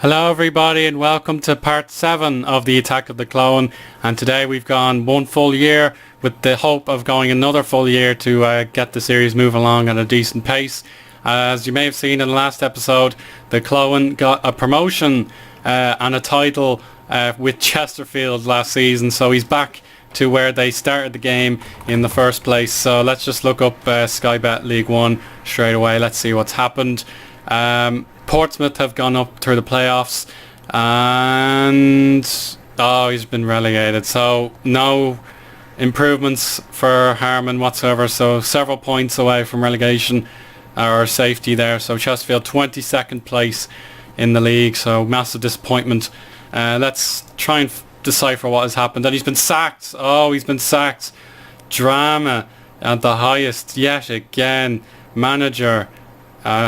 Hello everybody and welcome to part 7 of the Attack of the Clone, and today we've gone one full year with the hope of going another full year to get the series moving along at a decent pace. As you may have seen in the last episode, the Cl-oin got a promotion and a title with Chesterfield last season, so he's back to where they started the game in the first place. So let's just look up Sky Bet League 1 straight away. Let's see what's happened. Portsmouth have gone up through the playoffs and he's been relegated, so no improvements for Harmon whatsoever, so several points away from relegation or safety there. So Chesterfield 22nd place in the league, so massive disappointment. Let's try and decipher what has happened. And he's been sacked. He's been sacked. Drama at the highest yet again. Manager,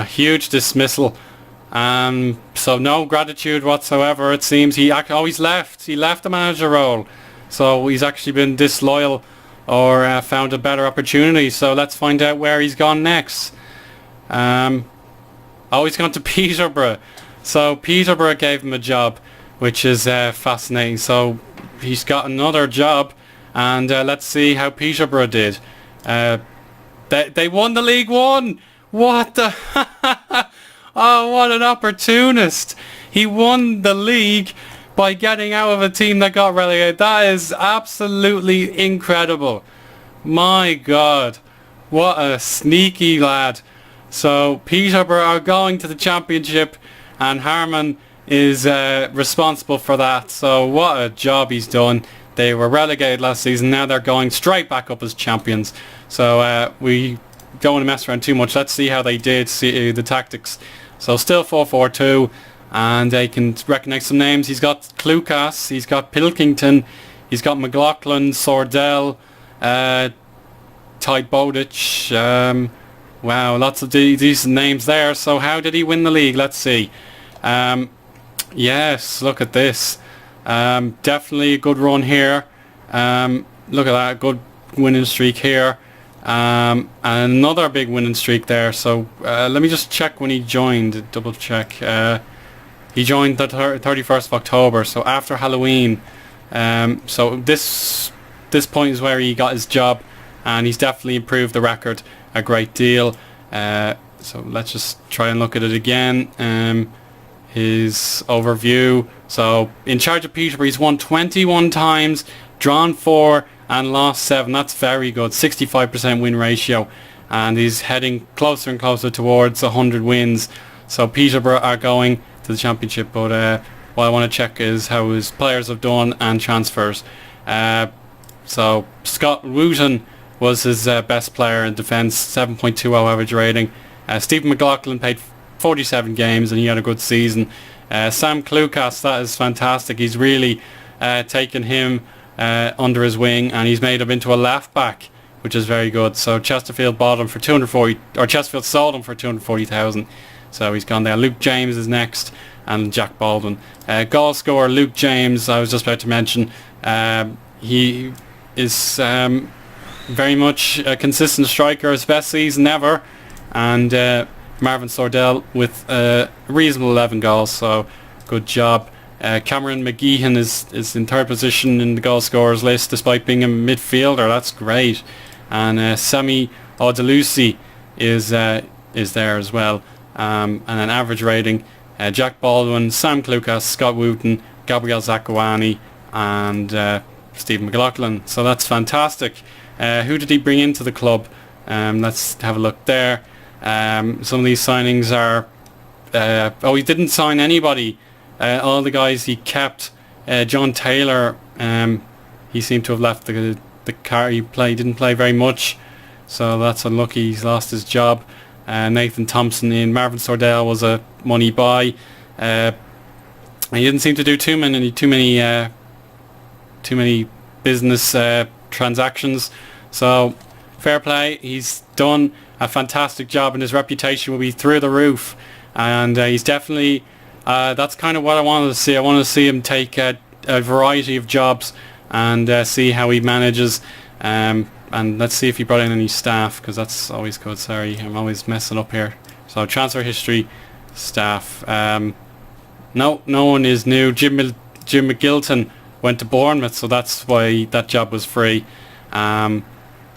huge dismissal. So no gratitude whatsoever, it seems. He's left the manager role, so he's actually been disloyal or found a better opportunity. So let's find out where he's gone next. He's gone to Peterborough. So Peterborough gave him a job, which is fascinating. So he's got another job, and let's see how Peterborough did. They won the League One. What the Oh, what an opportunist. He won the league by getting out of a team that got relegated. That is absolutely incredible. My God, what a sneaky lad. So Peterborough are going to the championship, and Harmon is responsible for that. So what a job he's done. They were relegated last season. Now they're going straight back up as champions. So we don't want to mess around too much. Let's see how they did, see the tactics. So still 4-4-2, and they can recognise some names. He's got Clucas, he's got Pilkington, he's got McLaughlin, Sordell, Ty Bowditch. Wow, lots of decent names there. So how did he win the league? Let's see. Yes, look at this. Definitely a good run here. Look at that, good winning streak here. And another big winning streak there. So let me just check when he joined, double check. He joined the 31st of October, so after Halloween. So this point is where he got his job, and he's definitely improved the record a great deal. So let's just try and look at it again. His overview. So in charge of Peterborough, he's won 21 times, drawn 4 and lost 7. That's very good. 65% win ratio, and he's heading closer and closer towards 100 wins. So Peterborough are going to the championship, but what I want to check is how his players have done and transfers. So Scott Wooten was his best player in defence, 7.20 average rating. Stephen McLaughlin played 47 games and he had a good season. Sam Clucas, that is fantastic. He's really taken him under his wing, and he's made him into a left back, which is very good. So Chesterfield bought him for 240, or Chesterfield sold him for 240,000. So he's gone there. Luke James is next, and Jack Baldwin. Goal scorer Luke James, I was just about to mention. He is very much a consistent striker, his best season ever, and Marvin Sordell with a reasonable 11 goals. So good job. Cameron McGeehan is in third position in the goal scorers list despite being a midfielder. That's great. And Sami Odelusi is there as well. And an average rating. Jack Baldwin, Sam Clucas, Scott Wooten, Gabriel Zakuani, and Stephen McLaughlin. So that's fantastic. Who did he bring into the club? Let's have a look there. Some of these signings are... he didn't sign anybody. All the guys he kept. John Taylor, he seemed to have left the car. He didn't play very much, so that's unlucky. He's lost his job. Nathan Thompson in. Marvin Sordell was a money buy. He didn't seem to do too many business transactions. So fair play. He's done a fantastic job, and his reputation will be through the roof. And he's definitely. That's kind of what I wanted to see. I wanted to see him take a variety of jobs and see how he manages. And let's see if he brought in any staff, because that's always good. Sorry, I'm always messing up here. So transfer history, staff. No, no one is new. Jim McGilton went to Bournemouth, so that's why that job was free. So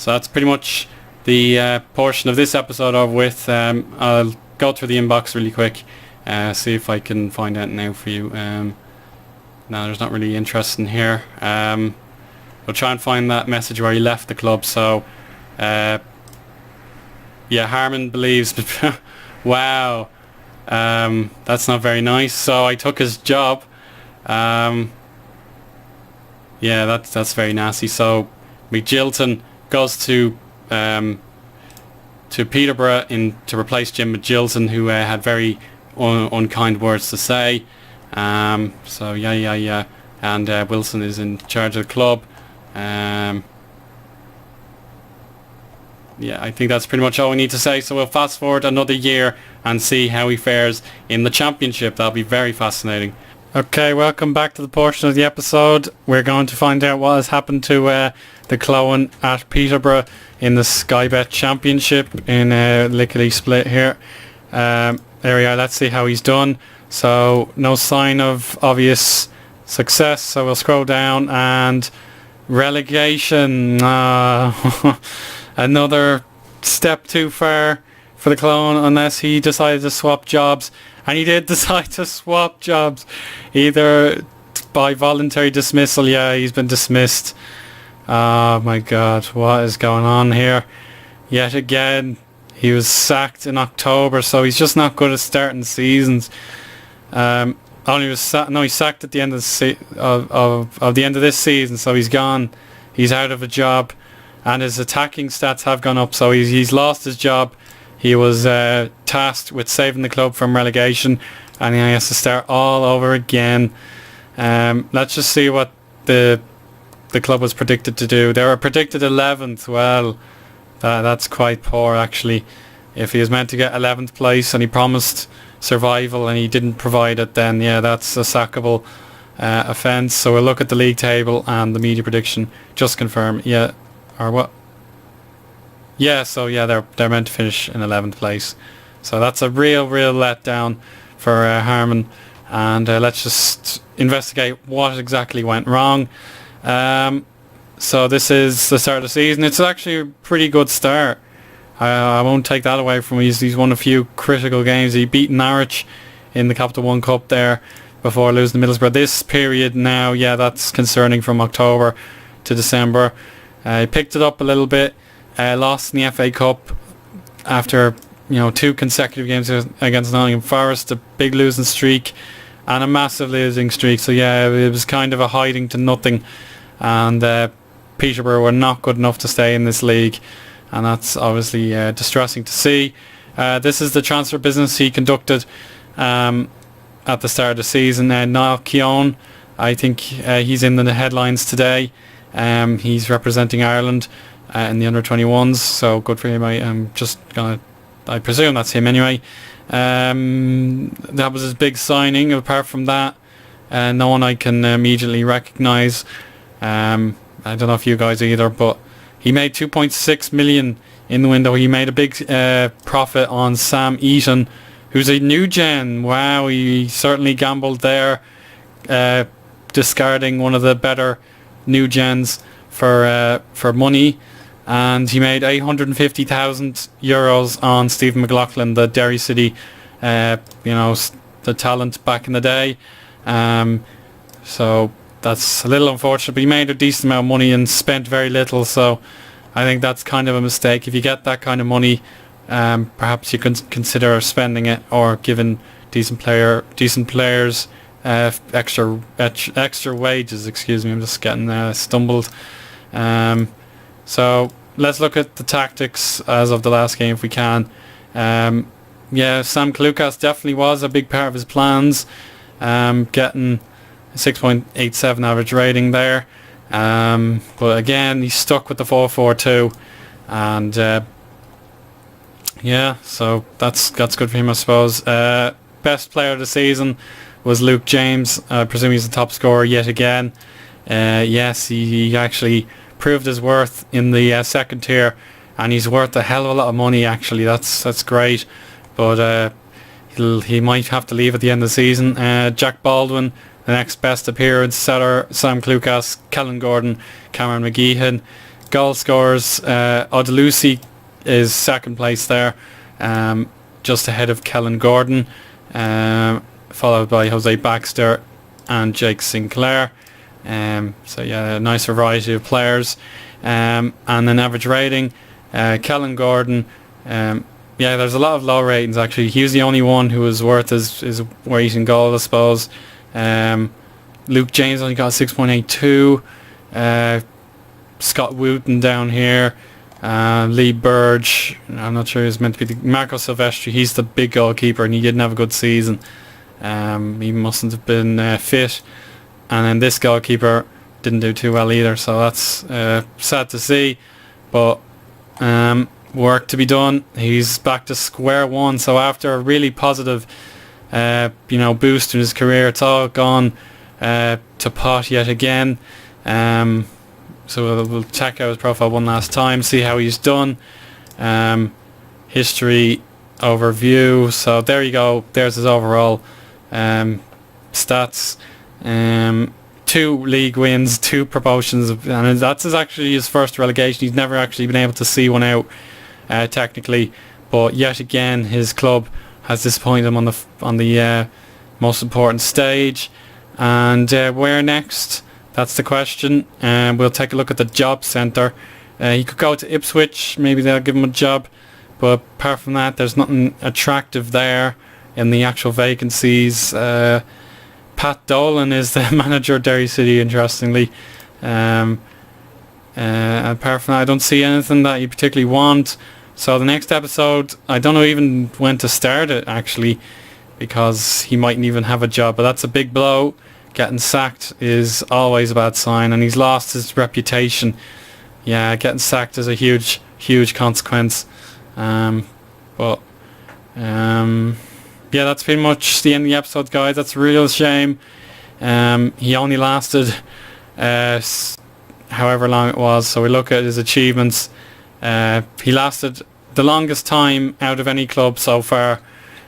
that's pretty much the portion of this episode over with. I'll go through the inbox really quick, see if I can find out now for you. No, there's not really interest in here. We'll try and find that message where he left the club. So, yeah, Harmon believes. Wow, that's not very nice. So I took his job. Yeah, that's very nasty. So McGilton goes to Peterborough to replace Jim McGilton, who had very unkind words to say. So yeah, and Wilson is in charge of the club. Yeah, I think that's pretty much all we need to say. So we'll fast forward another year and see how he fares in the championship. That'll be very fascinating. Okay, welcome back to the portion of the episode. We're going to find out what has happened to the Cl-oin at Peterborough in the Sky Bet Championship in lickety split here. There we are. Let's see how he's done. So no sign of obvious success. So we'll scroll down and relegation. Another step too far for the Cl-oin unless he decided to swap jobs. And he did decide to swap jobs, either by voluntary dismissal. Yeah, he's been dismissed. Oh my God, what is going on here? Yet again, he was sacked in October, so he's just not good at starting seasons. He's sacked at the end of the end of this season, so he's gone. He's out of a job, and his attacking stats have gone up. So he's lost his job. He was tasked with saving the club from relegation, and he has to start all over again. Let's just see what the club was predicted to do. They were predicted 11th. Well, that's quite poor actually. If he was meant to get 11th place and he promised survival and he didn't provide it, then yeah, that's a sackable offence. So we'll look at the league table and the media prediction. Just confirm, yeah, or what? Yeah, so yeah, they're meant to finish in 11th place. So that's a real letdown for Harmon. And let's just investigate what exactly went wrong. So this is the start of the season. It's actually a pretty good start. I won't take that away from him. He's won a few critical games. He beat Norwich in the Capital One Cup there before losing to Middlesbrough. This period now, yeah, that's concerning from October to December. He picked it up a little bit. Lost in the FA Cup after 2 consecutive games against Nottingham Forest, a big losing streak and a massive losing streak. So yeah, it was kind of a hiding to nothing, and Peterborough were not good enough to stay in this league, and that's obviously distressing to see. This is the transfer business he conducted at the start of the season. Cl-oin, I think he's in the headlines today. He's representing Ireland in the under-21s, so good for him. I presume that's him anyway. That was his big signing. Apart from that, no one I can immediately recognise. I don't know if you guys either, but he made 2.6 million in the window. He made a big profit on Sam Eaton, who's a new gen. Wow, he certainly gambled there, discarding one of the better new gens for money. And he made €850,000 on Stephen McLaughlin, the Derry City, the talent back in the day. So that's a little unfortunate, but he made a decent amount of money and spent very little. So I think that's kind of a mistake. If you get that kind of money, perhaps you can consider spending it or giving decent players extra wages. Excuse me, I'm just getting stumbled. So let's look at the tactics as of the last game if we can. Yeah, Sam Clucas definitely was a big part of his plans, getting a 6.87 average rating there. But again, he's stuck with the 4-4-2, and yeah, so that's good for him, I suppose. Best player of the season was Luke James. I presume he's the top scorer yet again. Yes, he actually proved his worth in the second tier, and he's worth a hell of a lot of money actually. That's great, but he might have to leave at the end of the season. Jack Baldwin, the next best appearance setter, Sam Clucas, Kellen Gordon, Cameron McGeehan. Goal scorers, Odelusi is second place there, just ahead of Kellen Gordon, followed by Jose Baxter and Jake Sinclair. So yeah, a nice variety of players. And then average rating, Kellen Gordon, yeah, there's a lot of low ratings actually. He was the only one who was worth his weight in gold, I suppose. Luke James only got 6.82. Scott Wooten down here. Lee Burge, I'm not sure he's meant to be Marco Silvestri. He's the big goalkeeper and he didn't have a good season. He mustn't have been fit. And then this goalkeeper didn't do too well either, so that's sad to see. But work to be done. He's back to square one. So after a really positive, boost in his career, it's all gone to pot yet again. So we'll check out his profile one last time, see how he's done. History overview. So there you go. There's his overall stats. 2 league wins, 2 promotions, and that's actually his first relegation. He's never actually been able to see one out technically, but yet again his club has disappointed him on the most important stage. And where next? That's the question. We'll take a look at the job centre. He could go to Ipswich, maybe they'll give him a job, but apart from that there's nothing attractive there in the actual vacancies. Pat Dolan is the manager of Derry City, interestingly. Apart from that, I don't see anything that you particularly want. So the next episode, I don't know even when to start it, actually, because he mightn't even have a job. But that's a big blow. Getting sacked is always a bad sign, and he's lost his reputation. Yeah, getting sacked is a huge, huge consequence. Yeah, that's pretty much the end of the episode, guys. That's a real shame. He only lasted however long it was. So we look at his achievements. He lasted the longest time out of any club so far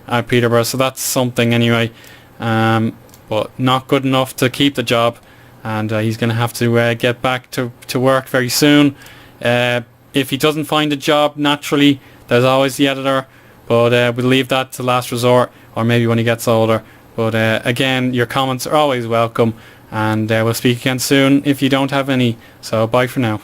at Peterborough. So that's something anyway. But not good enough to keep the job. And he's going to have to get back to work very soon. If he doesn't find a job, naturally, there's always the editor. But we'll leave that to last resort, or maybe when he gets older. But again, your comments are always welcome, and we'll speak again soon if you don't have any. So bye for now.